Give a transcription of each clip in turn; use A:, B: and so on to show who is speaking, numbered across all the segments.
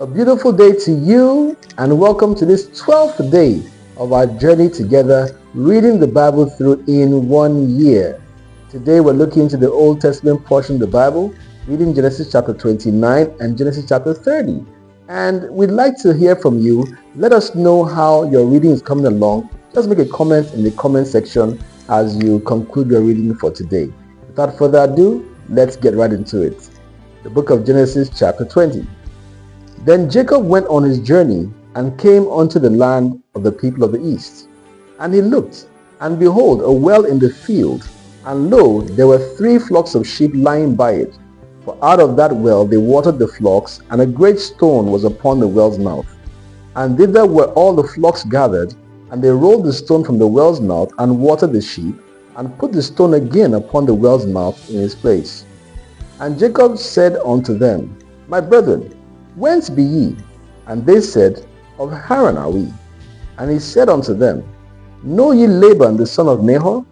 A: A beautiful day to you, and welcome to this 12th day of our journey together, reading the Bible through in 1 year. Today we're looking into the Old Testament portion of the Bible, reading Genesis chapter 29 and Genesis chapter 30. And we'd like to hear from you. Let us know how your reading is coming along. Just make a comment in the comment section as you conclude your reading for today. Without further ado, let's get right into it. The book of Genesis chapter 20. Then Jacob went on his journey and came unto the land of the people of the east. And he looked, and behold, a well in the field, and lo, there were 3 flocks of sheep lying by it. For out of that well they watered the flocks, and a great stone was upon the well's mouth. And thither were all the flocks gathered, and they rolled the stone from the well's mouth, and watered the sheep, and put the stone again upon the well's mouth in its place. And Jacob said unto them, My brethren, whence be ye? And they said, Of Haran are we. And he said unto them, Know ye Laban the son of Nahor?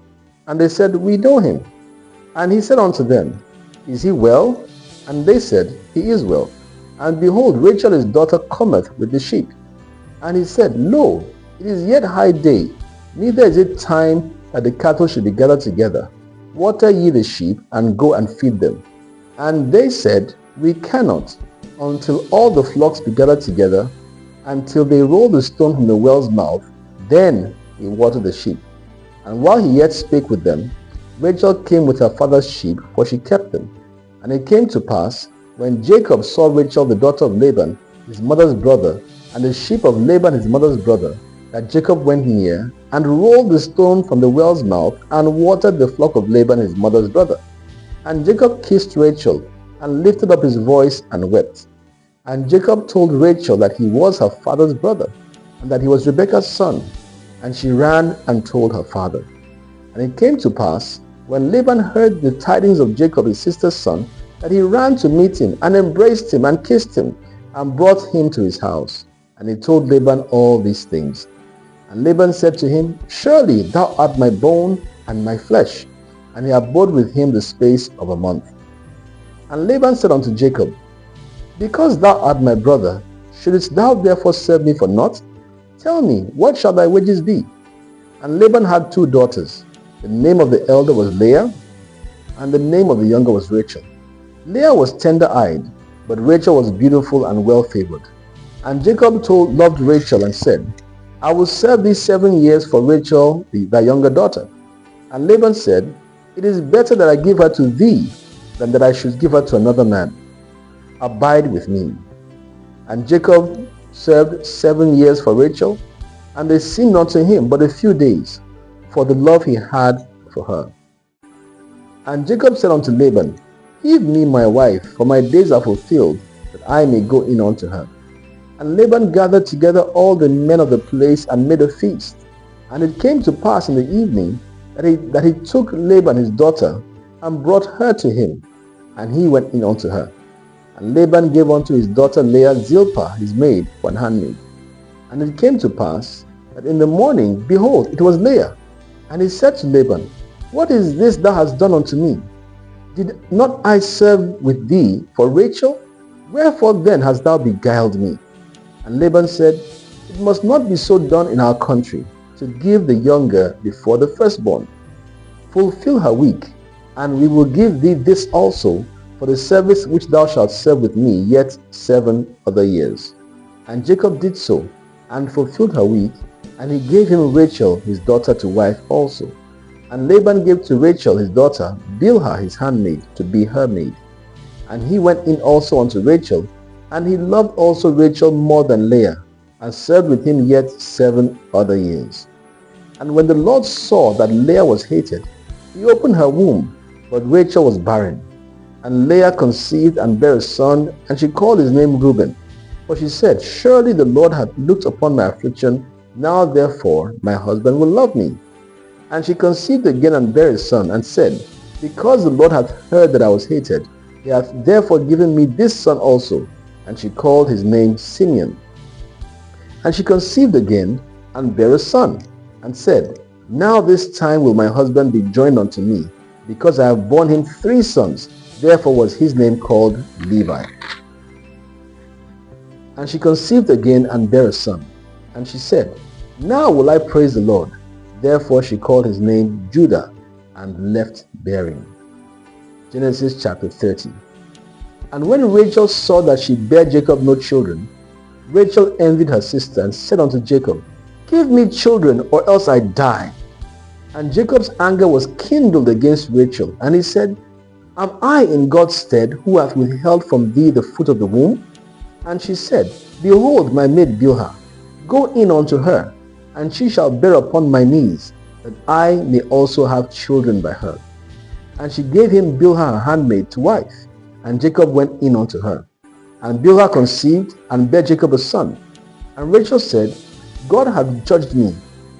A: And they said, We know him. And he said unto them, Is he well? And they said, He is well. And behold, Rachel his daughter cometh with the sheep. And he said, Lo, it is yet high day, neither is it time that the cattle should be gathered together. Water ye the sheep, and go and feed them. And they said, We cannot, until all the flocks be gathered together, until they roll the stone from the well's mouth, then he watered the sheep. And while he yet spake with them, Rachel came with her father's sheep, for she kept them. And it came to pass, when Jacob saw Rachel the daughter of Laban, his mother's brother, and the sheep of Laban his mother's brother, that Jacob went near, and rolled the stone from the well's mouth, and watered the flock of Laban his mother's brother. And Jacob kissed Rachel, and lifted up his voice, and wept. And Jacob told Rachel that he was her father's brother, and that he was Rebekah's son. And she ran and told her father. And it came to pass, when Laban heard the tidings of Jacob his sister's son, that he ran to meet him, and embraced him, and kissed him, and brought him to his house. And he told Laban all these things. And Laban said to him, Surely thou art my bone and my flesh. And he abode with him the space of a month. And Laban said unto Jacob, Because thou art my brother, shouldest thou therefore serve me for naught? Tell me, what shall thy wages be? And Laban had 2 daughters. The name of the elder was Leah, and the name of the younger was Rachel. Leah was tender-eyed, but Rachel was beautiful and well-favored. And Jacob loved Rachel and said, I will serve thee 7 years for Rachel, thy younger daughter. And Laban said, It is better that I give her to thee, than that I should give her to another man. Abide with me. And Jacob served 7 years for Rachel, and they seemed unto him but a few days, for the love he had for her. And Jacob said unto Laban, Give me my wife, for my days are fulfilled, that I may go in unto her. And Laban gathered together all the men of the place, and made a feast. And it came to pass in the evening, that he took Laban his daughter, and brought her to him, and he went in unto her. And Laban gave unto his daughter Leah Zilpah his maid for an handmaid. And it came to pass, that in the morning, behold, it was Leah. And he said to Laban, What is this thou hast done unto me? Did not I serve with thee for Rachel? Wherefore then hast thou beguiled me? And Laban said, It must not be so done in our country, to give the younger before the firstborn. Fulfill her week, and we will give thee this also, for the service which thou shalt serve with me yet 7 other years. And Jacob did so, and fulfilled her week, and he gave him Rachel his daughter to wife also. And Laban gave to Rachel his daughter Bilhah his handmaid to be her maid. And he went in also unto Rachel, and he loved also Rachel more than Leah, and served with him yet 7 other years. And when the Lord saw that Leah was hated, he opened her womb, but Rachel was barren. And Leah conceived and bare a son, and she called his name Reuben. For she said, Surely the Lord hath looked upon my affliction, now therefore my husband will love me. And she conceived again and bare a son, and said, Because the Lord hath heard that I was hated, he hath therefore given me this son also. And she called his name Simeon. And she conceived again, and bare a son, and said, Now this time will my husband be joined unto me, because I have borne him 3 sons. Therefore was his name called Levi. And she conceived again and bare a son. And she said, Now will I praise the Lord. Therefore she called his name Judah, and left bearing. Genesis chapter 30. And when Rachel saw that she bare Jacob no children, Rachel envied her sister, and said unto Jacob, Give me children, or else I die. And Jacob's anger was kindled against Rachel, and he said, Am I in God's stead, who hath withheld from thee the fruit of the womb? And she said, Behold my maid Bilhah, go in unto her, and she shall bear upon my knees, that I may also have children by her. And she gave him Bilhah her handmaid to wife, and Jacob went in unto her. And Bilhah conceived, and bare Jacob a son. And Rachel said, God hath judged me,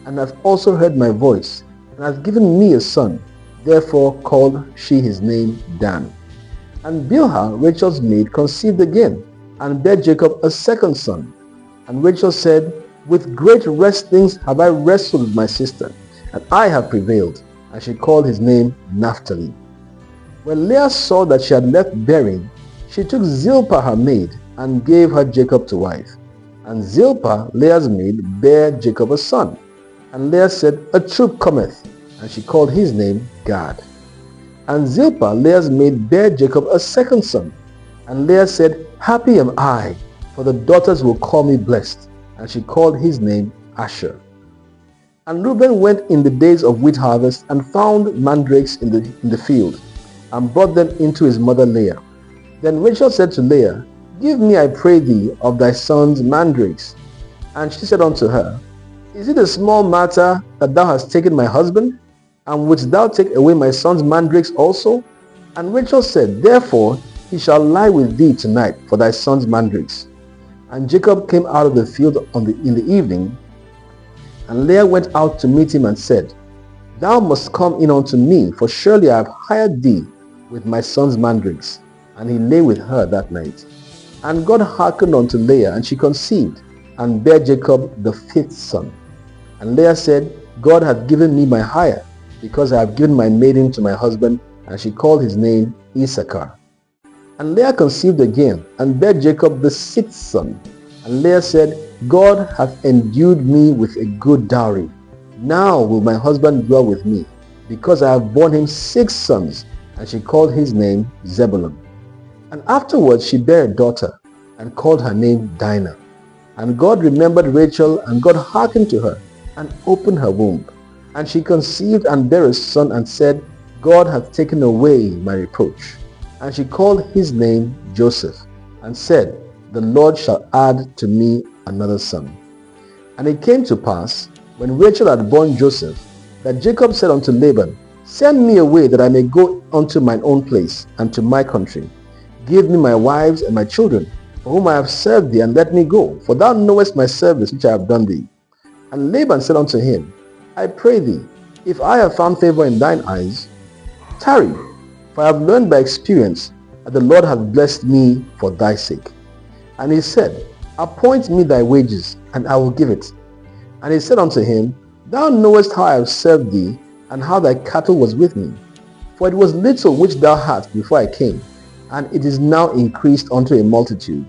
A: and hath also heard my voice, and hath given me a son. Therefore called she his name Dan. And Bilhah, Rachel's maid, conceived again, and bare Jacob a second son. And Rachel said, With great wrestlings have I wrestled with my sister, and I have prevailed. And she called his name Naphtali. When Leah saw that she had left bearing, she took Zilpah her maid, and gave her Jacob to wife. And Zilpah, Leah's maid, bare Jacob a son. And Leah said, A troop cometh. And she called his name Gad. And Zilpah, Leah's maid, bare Jacob a second son. And Leah said, Happy am I, for the daughters will call me blessed. And she called his name Asher. And Reuben went in the days of wheat harvest, and found mandrakes in the field, and brought them into his mother Leah. Then Rachel said to Leah, Give me, I pray thee, of thy son's mandrakes. And she said unto her, Is it a small matter that thou hast taken my husband? And wouldst thou take away my son's mandrakes also? And Rachel said, Therefore he shall lie with thee tonight for thy son's mandrakes. And Jacob came out of the field in the evening, and Leah went out to meet him and said, Thou must come in unto me, for surely I have hired thee with my son's mandrakes. And he lay with her that night. And God hearkened unto Leah, and she conceived, and bare Jacob the fifth son. And Leah said, God hath given me my hire, because I have given my maiden to my husband. And she called his name Issachar. And Leah conceived again, and bare Jacob the sixth son. And Leah said, God hath endued me with a good dowry. Now will my husband dwell with me, because I have borne him 6 sons. And she called his name Zebulun. And afterwards she bare a daughter, and called her name Dinah. And God remembered Rachel, and God hearkened to her, and opened her womb. And she conceived and bare a son, and said, God hath taken away my reproach. And she called his name Joseph, and said, The Lord shall add to me another son. And it came to pass, when Rachel had borne Joseph, that Jacob said unto Laban, Send me away, that I may go unto mine own place, and to my country. Give me my wives and my children, for whom I have served thee, and let me go, for thou knowest my service which I have done thee. And Laban said unto him, I pray thee, if I have found favor in thine eyes, tarry, for I have learned by experience that the Lord hath blessed me for thy sake. And he said, Appoint me thy wages, and I will give it. And he said unto him, Thou knowest how I have served thee, and how thy cattle was with me. For it was little which thou hadst before I came, and it is now increased unto a multitude.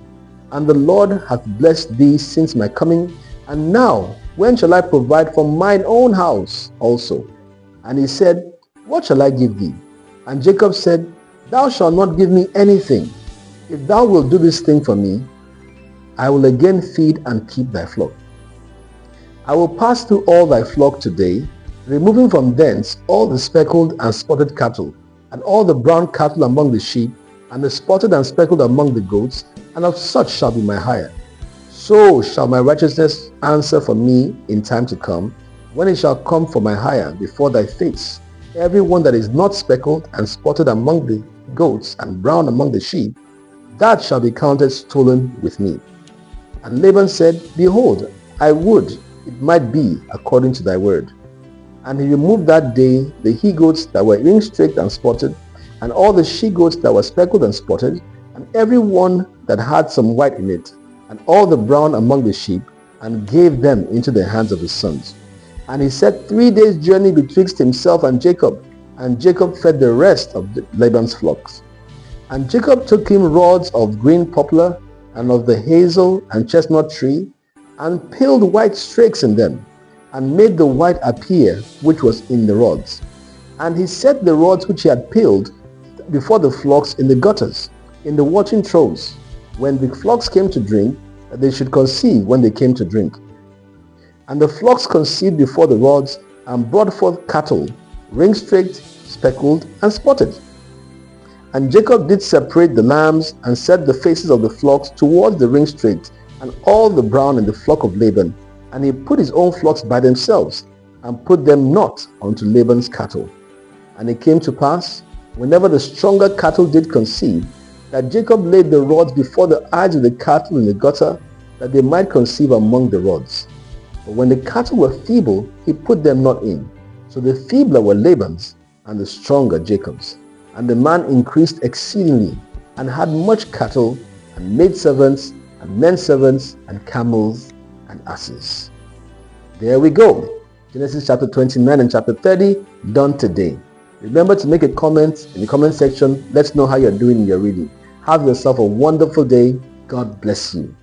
A: And the Lord hath blessed thee since my coming, and now when shall I provide for mine own house also? And he said, What shall I give thee? And Jacob said, Thou shalt not give me anything. If thou wilt do this thing for me, I will again feed and keep thy flock. I will pass through all thy flock today, removing from thence all the speckled and spotted cattle, and all the brown cattle among the sheep, and the spotted and speckled among the goats, and of such shall be my hire. So shall my righteousness answer for me in time to come, when it shall come for my hire before thy face. Every one that is not speckled and spotted among the goats, and brown among the sheep, that shall be counted stolen with me. And Laban said, Behold, I would it might be according to thy word. And he removed that day the he-goats that were ring-streaked and spotted, and all the she-goats that were speckled and spotted, and every one that had some white in it, and all the brown among the sheep, and gave them into the hands of his sons. And he set 3 days' journey betwixt himself and Jacob, and Jacob fed the rest of Laban's flocks. And Jacob took him rods of green poplar, and of the hazel and chestnut tree, and peeled white streaks in them, and made the white appear which was in the rods. And he set the rods which he had peeled before the flocks in the gutters, in the watering troughs, when the flocks came to drink, that they should conceive when they came to drink. And the flocks conceived before the rods, and brought forth cattle, ring-streaked, speckled, and spotted. And Jacob did separate the lambs, and set the faces of the flocks towards the ring-streaked, and all the brown in the flock of Laban. And he put his own flocks by themselves, and put them not unto Laban's cattle. And it came to pass, whenever the stronger cattle did conceive, that Jacob laid the rods before the eyes of the cattle in the gutter, that they might conceive among the rods. But when the cattle were feeble, he put them not in. So the feebler were Laban's, and the stronger Jacob's. And the man increased exceedingly, and had much cattle, and maidservants, and men servants, and camels, and asses. There we go. Genesis chapter 29 and chapter 30, done today. Remember to make a comment in the comment section. Let's know how you're doing in your reading. Have yourself a wonderful day. God bless you.